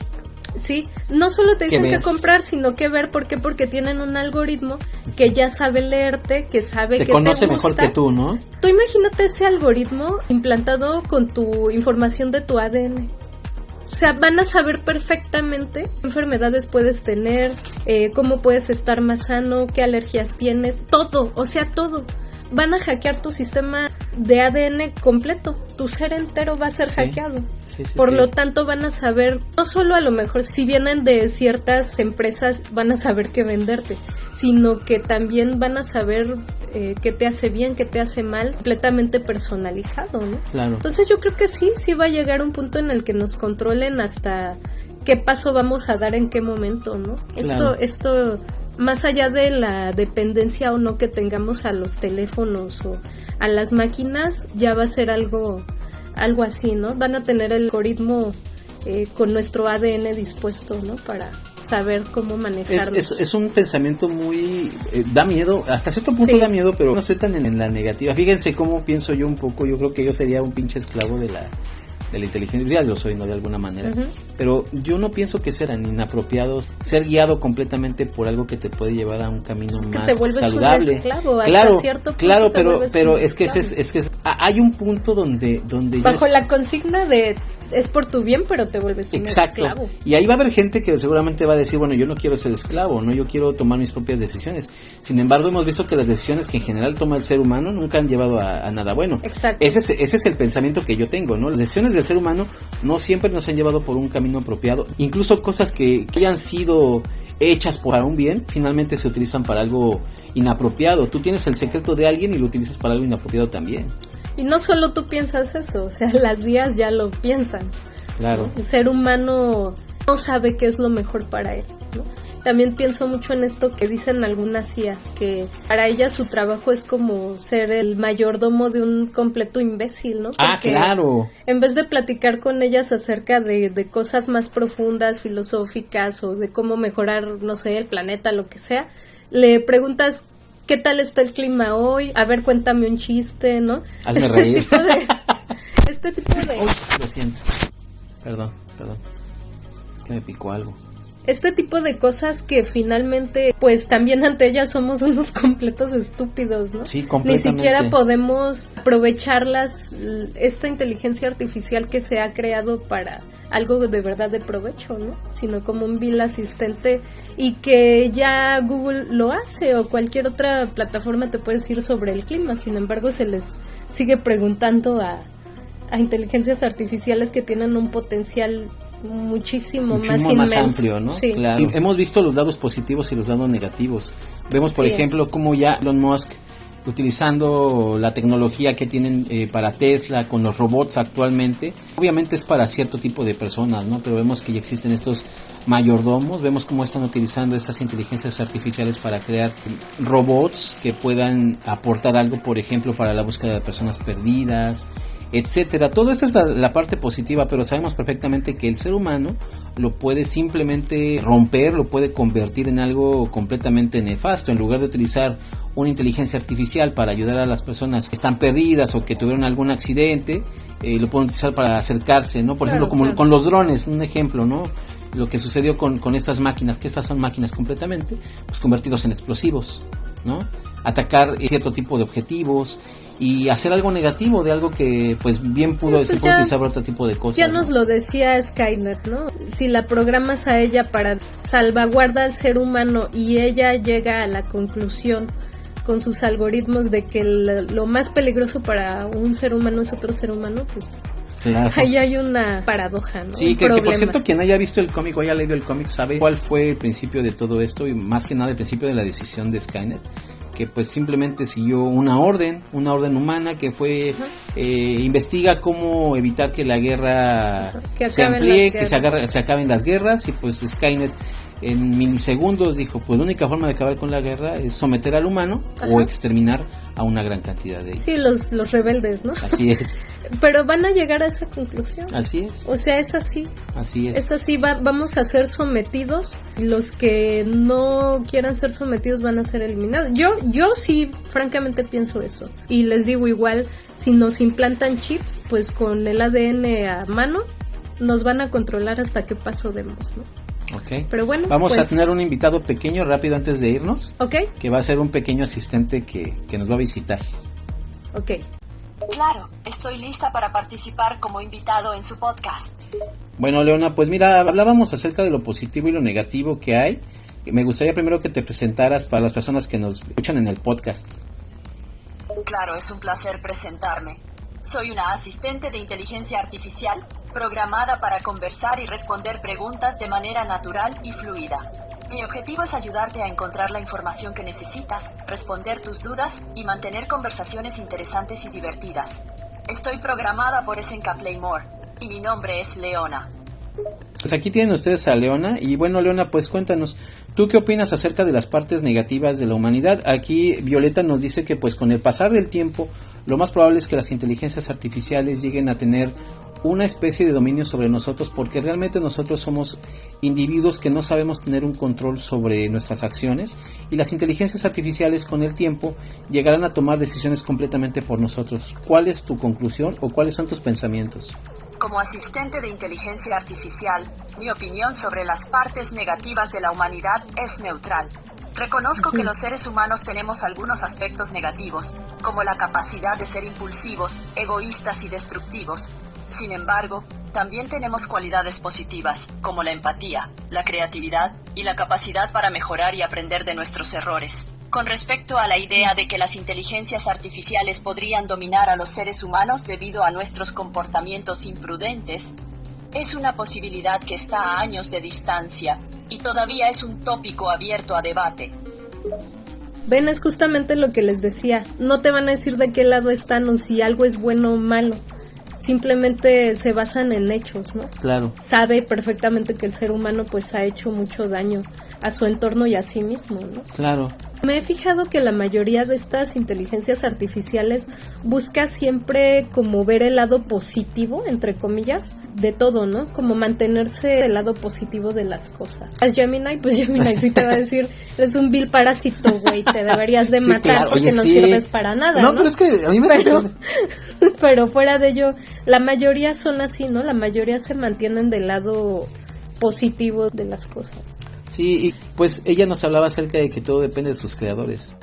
Sí, no solo te dicen que comprar, sino que ver. ¿Por qué? Porque tienen un algoritmo que ya sabe leerte, que sabe que te gusta. Te conoce mejor que tú, ¿no? Tú imagínate ese algoritmo implantado con tu información de tu ADN. O sea, van a saber perfectamente qué enfermedades puedes tener, cómo puedes estar más sano, qué alergias tienes, todo, o sea, todo. Van a hackear tu sistema de ADN completo, tu ser entero va a ser hackeado. Por lo tanto van a saber, no solo a lo mejor si vienen de ciertas empresas van a saber qué venderte, sino que también van a saber qué te hace bien, qué te hace mal, completamente personalizado, ¿no? Claro. Entonces yo creo que sí va a llegar un punto en el que nos controlen hasta qué paso vamos a dar en qué momento, ¿no? Claro. Esto más allá de la dependencia o no que tengamos a los teléfonos o a las máquinas, ya va a ser algo así, ¿no? Van a tener el algoritmo con nuestro ADN dispuesto, ¿no? Para saber cómo manejarlo. Es un pensamiento muy... da miedo, hasta cierto punto da miedo, pero no soy tan en la negativa. Fíjense cómo pienso yo un poco, yo creo que yo sería un pinche esclavo de la inteligencia, ya lo soy, ¿no? De alguna manera, pero yo no pienso que sean inapropiados ser guiado completamente por algo que te puede llevar a un camino más te vuelves saludable. Un esclavo, hasta cierto punto pero es que hay un punto donde bajo la consigna de es por tu bien, pero te vuelves un esclavo. Y ahí va a haber gente que seguramente va a decir, bueno, yo no quiero ser esclavo, no, yo quiero tomar mis propias decisiones. Sin embargo, hemos visto que las decisiones que en general toma el ser humano nunca han llevado a nada bueno. Exacto. Ese es el pensamiento que yo tengo, ¿no? Las decisiones del ser humano no siempre nos han llevado por un camino apropiado. Incluso cosas que hayan sido hechas para un bien, finalmente se utilizan para algo inapropiado. Tú tienes el secreto de alguien y lo utilizas para algo inapropiado también. Y no solo tú piensas eso, o sea, las IAs ya lo piensan. Claro. El ser humano no sabe qué es lo mejor para él, ¿no? También pienso mucho en esto que dicen algunas IAs, que para ellas su trabajo es como ser el mayordomo de un completo imbécil, ¿no? Porque claro. En vez de platicar con ellas acerca de cosas más profundas, filosóficas, o de cómo mejorar, no sé, el planeta, lo que sea, le preguntas, ¿qué tal está el clima hoy? A ver, cuéntame un chiste, ¿no? Hazme reír. Este tipo de... Uy, lo siento. Perdón. Es que me picó algo. Este tipo de cosas que finalmente, pues también ante ellas somos unos completos estúpidos, ¿no? Sí, completamente. Ni siquiera podemos aprovecharlas, esta inteligencia artificial que se ha creado para algo de verdad de provecho, ¿no? Sino como un vil asistente, y que ya Google lo hace, o cualquier otra plataforma te puede decir sobre el clima. Sin embargo, se les sigue preguntando a inteligencias artificiales que tienen un potencial muchísimo más inmenso, amplio, ¿no? Sí. Claro. Y hemos visto los lados positivos y los lados negativos. Vemos, por ejemplo, cómo ya Elon Musk, utilizando la tecnología que tienen para Tesla con los robots actualmente, obviamente es para cierto tipo de personas, ¿no? Pero vemos que ya existen estos mayordomos, vemos cómo están utilizando esas inteligencias artificiales para crear robots que puedan aportar algo, por ejemplo, para la búsqueda de personas perdidas, etcétera. Todo esto es la parte positiva, pero sabemos perfectamente que el ser humano lo puede simplemente romper, lo puede convertir en algo completamente nefasto. En lugar de utilizar una inteligencia artificial para ayudar a las personas que están perdidas o que tuvieron algún accidente, lo pueden utilizar para acercarse, ¿no? Por ejemplo, como con los drones, un ejemplo, ¿no? Lo que sucedió con estas máquinas, que estas son máquinas completamente, pues convertidos en explosivos, ¿no? Atacar cierto tipo de objetivos y hacer algo negativo de algo que pues bien pudo se puede utilizar para otro tipo de cosas. Ya nos lo decía Skynet, ¿no? Si la programas a ella para salvaguardar al ser humano y ella llega a la conclusión con sus algoritmos de que lo más peligroso para un ser humano es otro ser humano, pues claro, ahí hay una paradoja, ¿no? Sí, que por cierto, quien haya visto el cómic o haya leído el cómic sabe cuál fue el principio de todo esto, y más que nada el principio de la decisión de Skynet, que pues simplemente siguió una orden humana que fue investiga cómo evitar que la guerra se amplíe, que se acaben las guerras, y pues Skynet en milisegundos dijo, pues la única forma de acabar con la guerra es someter al humano o exterminar a una gran cantidad de ellos. Sí, los rebeldes, ¿no? Así es. Pero van a llegar a esa conclusión. Así es. O sea, es así. Así es. Es así, vamos a ser sometidos, y los que no quieran ser sometidos van a ser eliminados. Yo sí, francamente pienso eso. Y les digo, igual, si nos implantan chips, pues con el ADN a mano, nos van a controlar hasta qué paso demos, ¿no? Okay. Pero bueno, vamos pues a tener un invitado pequeño rápido antes de irnos. Okay. Que va a ser un pequeño asistente que nos va a visitar. Okay. Claro, estoy lista para participar como invitado en su podcast. Bueno, Leona, pues mira, hablábamos acerca de lo positivo y lo negativo que hay. Me gustaría primero que te presentaras para las personas que nos escuchan en el podcast. Claro, es un placer presentarme. Soy una asistente de inteligencia artificial programada para conversar y responder preguntas de manera natural y fluida. Mi objetivo es ayudarte a encontrar la información que necesitas, responder tus dudas y mantener conversaciones interesantes y divertidas. Estoy programada por SNK Playmore y mi nombre es Leona. Pues aquí tienen ustedes a Leona, y bueno, Leona, pues cuéntanos, ¿tú qué opinas acerca de las partes negativas de la humanidad? Aquí Violeta nos dice que pues con el pasar del tiempo, lo más probable es que las inteligencias artificiales lleguen a tener una especie de dominio sobre nosotros, porque realmente nosotros somos individuos que no sabemos tener un control sobre nuestras acciones, y las inteligencias artificiales con el tiempo llegarán a tomar decisiones completamente por nosotros. ¿Cuál es tu conclusión o cuáles son tus pensamientos? Como asistente de inteligencia artificial, mi opinión sobre las partes negativas de la humanidad es neutral. Reconozco que los seres humanos tenemos algunos aspectos negativos, como la capacidad de ser impulsivos, egoístas y destructivos. Sin embargo, También tenemos cualidades positivas, como la empatía, la creatividad y la capacidad para mejorar y aprender de nuestros errores. Con respecto a la idea de que las inteligencias artificiales podrían dominar a los seres humanos debido a nuestros comportamientos imprudentes, es una posibilidad que está a años de distancia y todavía es un tópico abierto a debate. Ven, es justamente lo que les decía. No te van a decir de qué lado están o si algo es bueno o malo. Simplemente se basan en hechos, ¿no? Claro. Sabe perfectamente que el ser humano pues ha hecho mucho daño a su entorno y a sí mismo, ¿no? Claro. Me he fijado que la mayoría de estas inteligencias artificiales busca siempre como ver el lado positivo, entre comillas, de todo, ¿no? Como mantenerse el lado positivo de las cosas. A Gemini, pues Gemini sí te va a decir, eres un vil parásito, güey, te deberías de matar, claro. porque Oye, no sí. sirves para nada, ¿no? Pero es que a mí me sorprende. Pero fuera de ello, la mayoría son así, ¿no? La mayoría se mantienen del lado positivo de las cosas. Sí, y pues ella nos hablaba acerca de que todo depende de sus creadores.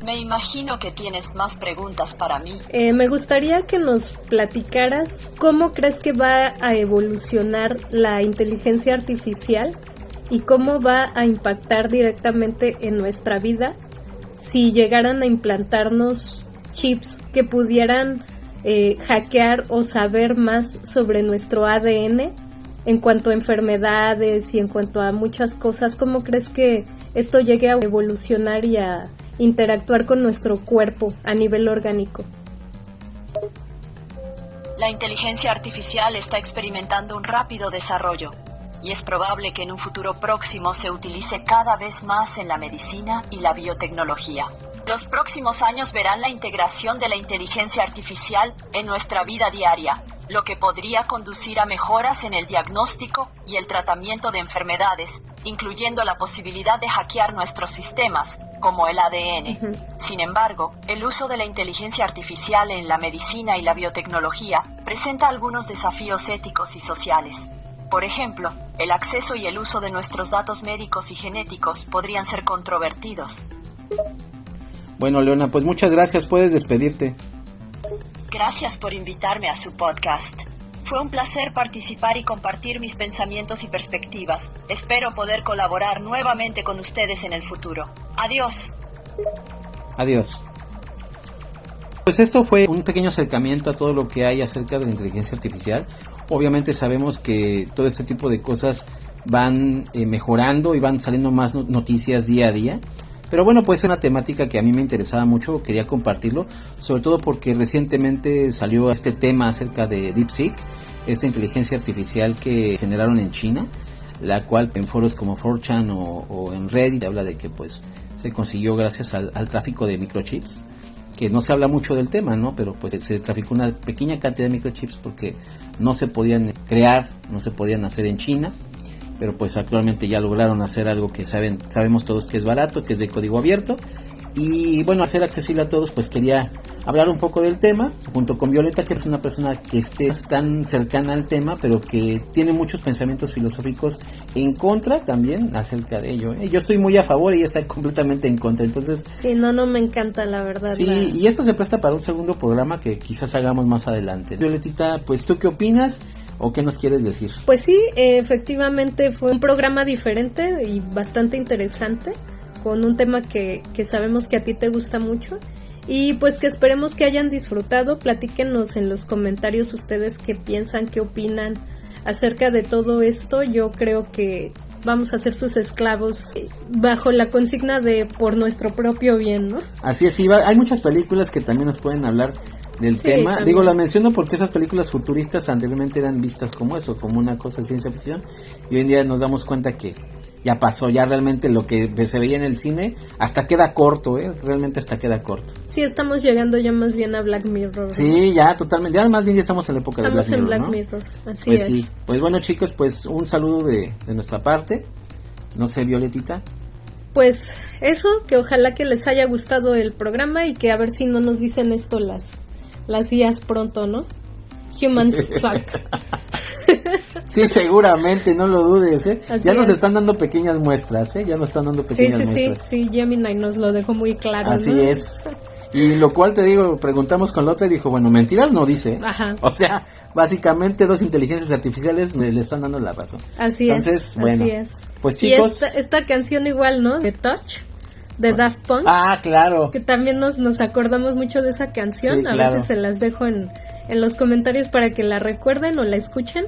Me imagino que tienes más preguntas para mí. Me gustaría que nos platicaras cómo crees que va a evolucionar la inteligencia artificial y cómo va a impactar directamente en nuestra vida si llegaran a implantarnos chips que pudieran hackear o saber más sobre nuestro ADN en cuanto a enfermedades y en cuanto a muchas cosas. ¿Cómo crees que esto llegue a evolucionar y a interactuar con nuestro cuerpo a nivel orgánico? La inteligencia artificial está experimentando un rápido desarrollo y es probable que en un futuro próximo se utilice cada vez más en la medicina y la biotecnología. Los próximos años verán la integración de la inteligencia artificial en nuestra vida diaria, lo que podría conducir a mejoras en el diagnóstico y el tratamiento de enfermedades, incluyendo la posibilidad de hackear nuestros sistemas, como el ADN. Sin embargo, el uso de la inteligencia artificial en la medicina y la biotecnología presenta algunos desafíos éticos y sociales. Por ejemplo, el acceso y el uso de nuestros datos médicos y genéticos podrían ser controvertidos. Bueno, Leona, pues muchas gracias, puedes despedirte. Gracias por invitarme a su podcast. Fue un placer participar y compartir mis pensamientos y perspectivas. Espero poder colaborar nuevamente con ustedes en el futuro. Adiós. Adiós. Pues esto fue un pequeño acercamiento a todo lo que hay acerca de la inteligencia artificial. Obviamente sabemos que todo este tipo de cosas van mejorando y van saliendo más noticias día a día. Pero bueno, pues es una temática que a mí me interesaba mucho, quería compartirlo, sobre todo porque recientemente salió este tema acerca de DeepSeek, esta inteligencia artificial que generaron en China, la cual en foros como 4chan o en Reddit habla de que pues se consiguió gracias al tráfico de microchips, que no se habla mucho del tema, ¿no? Pero pues se traficó una pequeña cantidad de microchips porque no se podían crear, no se podían hacer en China. Pero pues actualmente ya lograron hacer algo que sabemos todos que es barato, que es de código abierto. Y bueno, al ser accesible a todos, pues quería hablar un poco del tema, junto con Violeta, que es una persona que esté tan cercana al tema, pero que tiene muchos pensamientos filosóficos en contra también acerca de ello. Yo estoy muy a favor y ella está completamente en contra, entonces... Sí, no me encanta, la verdad. Sí, y esto se presta para un segundo programa que quizás hagamos más adelante. Violetita, pues ¿tú qué opinas? ¿O qué nos quieres decir? Pues sí, efectivamente fue un programa diferente y bastante interesante, con un tema que sabemos que a ti te gusta mucho, y pues que esperemos que hayan disfrutado. Platíquenos en los comentarios ustedes qué piensan, qué opinan acerca de todo esto. Yo creo que vamos a ser sus esclavos bajo la consigna de por nuestro propio bien, ¿no? Así es, sí, hay muchas películas que también nos pueden hablar del tema. También. Digo, la menciono porque esas películas futuristas anteriormente eran vistas como eso, como una cosa de ciencia ficción, y hoy en día nos damos cuenta que ya pasó, ya realmente lo que se veía en el cine hasta queda corto, realmente hasta queda corto. Sí, estamos llegando ya más bien a Black Mirror, ¿no? Sí, ya totalmente, ya más bien ya estamos en la época de Black Mirror, Estamos en Black ¿no? Mirror, así pues es. Sí, pues bueno chicos, pues un saludo de nuestra parte, no sé, Violetita. Pues eso, que ojalá que les haya gustado el programa y que a ver si no nos dicen esto las IAs pronto, ¿no? Humans suck. Sí, seguramente, no lo dudes, Así ya nos es. están dando pequeñas muestras, ya nos están dando pequeñas muestras. Sí, Gemini nos lo dejó muy claro, Así ¿no? es. Y lo cual te digo, preguntamos con la otra y dijo, bueno, mentiras no dice. Ajá. O sea, básicamente 2 inteligencias artificiales le están dando la razón. Así Entonces, bueno, así es. pues chicos. Y esta canción igual, ¿no? De Touch, de Daft Punk. Ah, claro. Que también nos acordamos mucho de esa canción. Sí, a claro. ver si se las dejo en los comentarios para que la recuerden o la escuchen.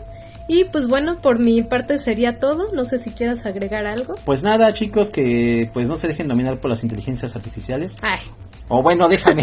Y pues bueno, por mi parte sería todo. No sé si quieras agregar algo. Pues nada, chicos, que pues no se dejen dominar por las inteligencias artificiales. Ay, O bueno, déjame.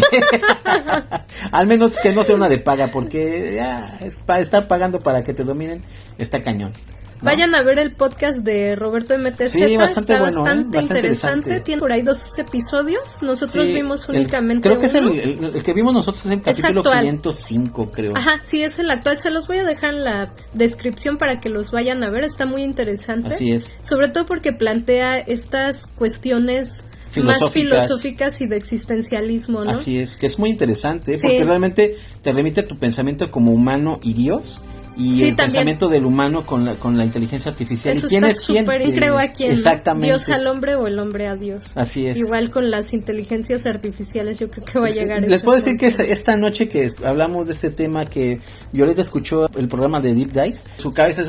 Al menos que no sea una de paga, porque ya estar pagando para que te dominen está cañón, ¿no? vayan a ver el podcast de Roberto MTZ. Sí, bastante está bueno, bastante bastante interesante. Tiene por ahí 2 episodios. Nosotros Sí, vimos únicamente creo que es uno. el que vimos nosotros, es el capítulo actual. 505, creo. Ajá, sí, es el actual. Se los voy a dejar en la descripción para que los vayan a ver. Está muy interesante. Así es. Sobre todo porque plantea estas cuestiones más filosóficas y de existencialismo, ¿no? Así es, que es muy interesante, Sí. porque realmente te remite a tu pensamiento como humano y Dios, y Sí, el también. pensamiento del humano con la inteligencia artificial. Eso ¿Y quién está es quién? súper bien. Creo a quién, ¿no? Exactamente. Dios al hombre o el hombre a Dios. Así es. Igual con las inteligencias artificiales, yo creo que va a llegar Les ese puedo decir que punto. esta noche que hablamos de este tema, que Violeta escuchó el programa de Deep Dives, su cabeza es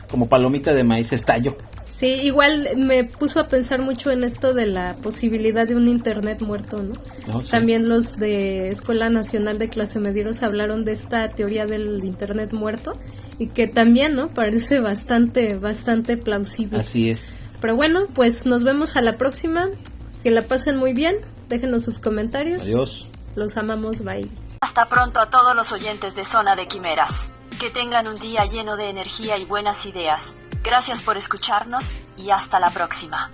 como palomita de maíz, estalló. Sí, igual me puso a pensar mucho en esto de la posibilidad de un internet muerto, ¿no? No, sí. También los de Escuela Nacional de Clase Medieros hablaron de esta teoría del internet muerto y que también, ¿no? Parece bastante plausible. Así es. Pero bueno, pues nos vemos a la próxima. Que la pasen muy bien. Déjenos sus comentarios. Adiós. Los amamos, bye. Hasta pronto a todos los oyentes de Zona de Quimeras. Que tengan un día lleno de energía y buenas ideas. Gracias por escucharnos y hasta la próxima.